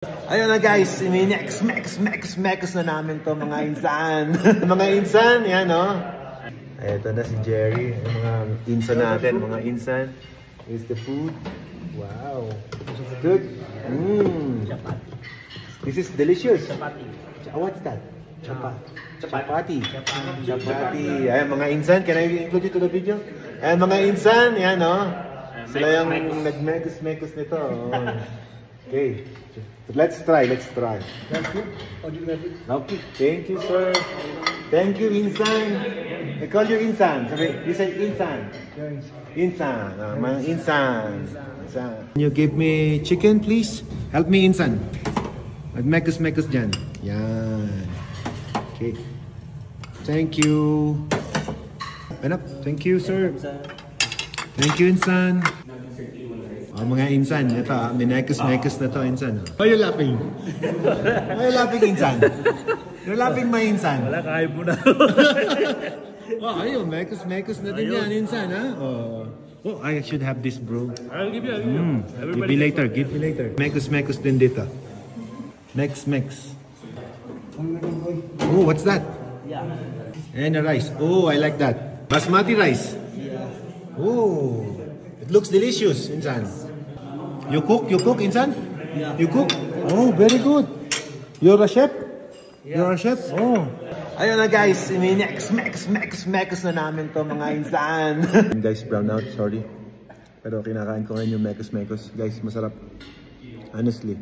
Ayun na guys, minex na namin to mga insan. Mga insan, yan o. Ito na si Jerry, yung mga insan natin, mga insan. Here's the food. Wow. Good. This is delicious. Chapati. What's that? Chapati. Ayan mga insan, can I include you to the video? Ayan mga insan, yan o. Sila yung nag-mekus nito. Okay. Let's try. Okay. Thank you, sir. Thank you, Insan. I call you Insan. You say Insan. Insan. Mga Insan. Can you give me chicken, please? Help me, Insan. Mekus dyan. Yan. Okay. Thank you. Enough. Thank you, sir. Thank you, Insan. Mga insan, ito minekus na to, insan. Why are you laughing? Why are you laughing, insan? You're laughing, my insan. Wala, kaya mo na. Ayun, mekus na din yan, insan, ha? Oh, I should have this, bro. I'll give you. Give me later. Mekus din dito. Mex. Oh, what's that? Yeah. And a rice. Oh, I like that. Basmati rice. Oh, it looks delicious, insan. You cook, insan? Yeah. You cook? Oh, very good. You're a chef? Yeah. You're a chef? Oh. Ayun na guys, minex na namin to mga insan. Guys, brown out, sorry. Pero kinakain ko ngayon yung mekus. Guys, masarap. Honestly.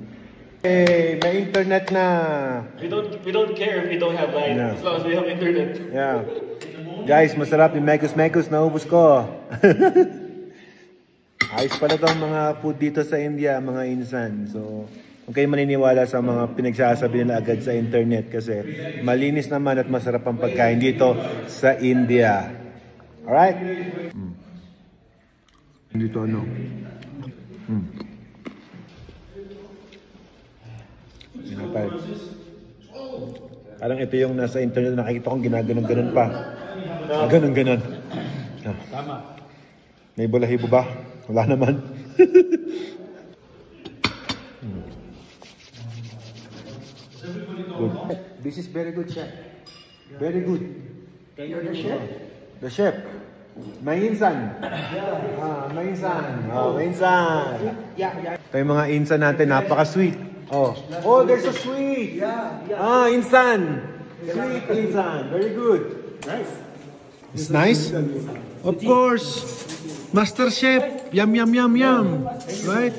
Hey, may internet na. We don't care if we don't have line, as long as we have internet. Yeah. Guys, masarap yung mekus. Naubos ko. Ayos pala itong mga food dito sa India, mga insan. So, huwag kayo maniniwala sa mga pinagsasabi nila agad sa internet kasi malinis naman at masarap ang pagkain dito sa India. Alright? Dito ano? Parang ito yung nasa internet, nakikita kong ginaganon pa. Ganon. Tama. May balahibo ba? Wala naman. Good. This is very good, chef. Very good. You're the chef? The chef. May insan. May insan. May insan. Ito yung mga insan natin, napaka-sweet. Oh, there's a sweet. Insan. Sweet insan. Very good. Nice. It's nice? Of course. Master Chef. Yum. Right?